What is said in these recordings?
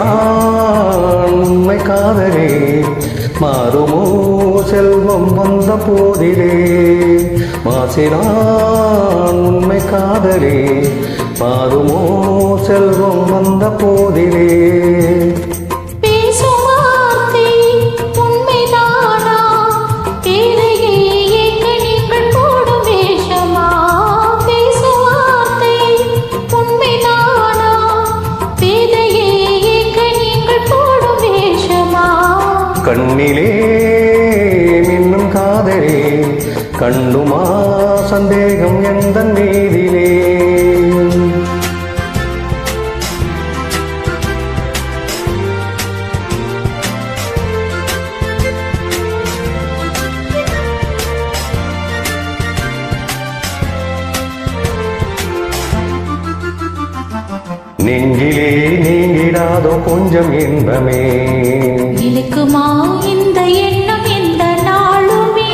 மாசிலான் உண்மை காதலே மாறுமோ செல்வம் வந்த போதிலே. மாசிலான் உண்மை காதலே மாறுமோ செல்வம் வந்த போதிலே. கண்ணிலே மின்னும் காதலே கண்டுமா சந்தேகம் எந்த மீதிலே. நெஞ்சிலே நீங்கிடாதோ கொஞ்சம் இன்பமே இலக்குமா இந்த எண்ணம் எந்த நாளுமே.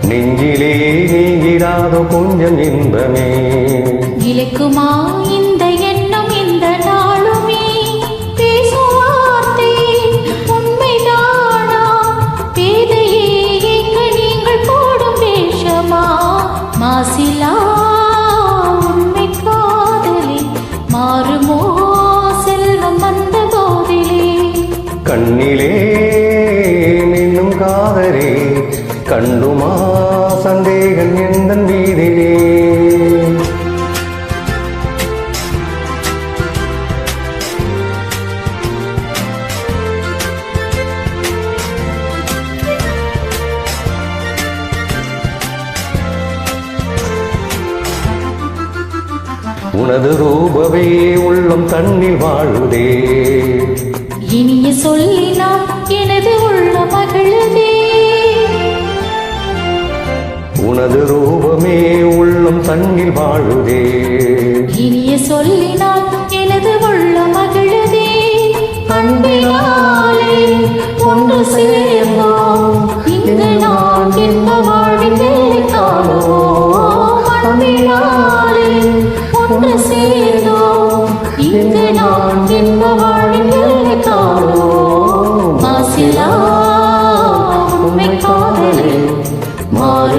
நெஞ்சிலே நீங்கிடாதோ கொஞ்சம் இன்பமே இலக்குமா இந்த எண்ணம் எந்த நாளுமே. பேசுவார்த்தை உண்மைதானா பேதையே எங்க நீங்கள் போடும் வேஷமா. மாசிலா உண்மை காதலே மாறுமோ செல்வம் வந்த போதிலே. கண்ணிலே மின்னும் காதலே கண்டுமா சந்தேகம் எந்த வீதிலே. உனது ரூபமே உள்ளம் தண்ணில் வாழுதே. இனிய சொல்லினால் எனது உள்ள மகிழுதே. உனது ரூபமே உள்ளம் தண்ணில் வாழுதே. இனிய சொல்லினால் எனது உள்ள மகிழுதே. அன்பினாலே ஒன்று சேர்ந்தோம் இங்கு நான் என்ன வாழ்விலே காணுவோம். அன்பினாலே ஒன்று சேர்ந்தோம் இங்கு நான் என்ன வாழ்விலே காணுவோம். மாசிலா உண்மை காதலே மாறு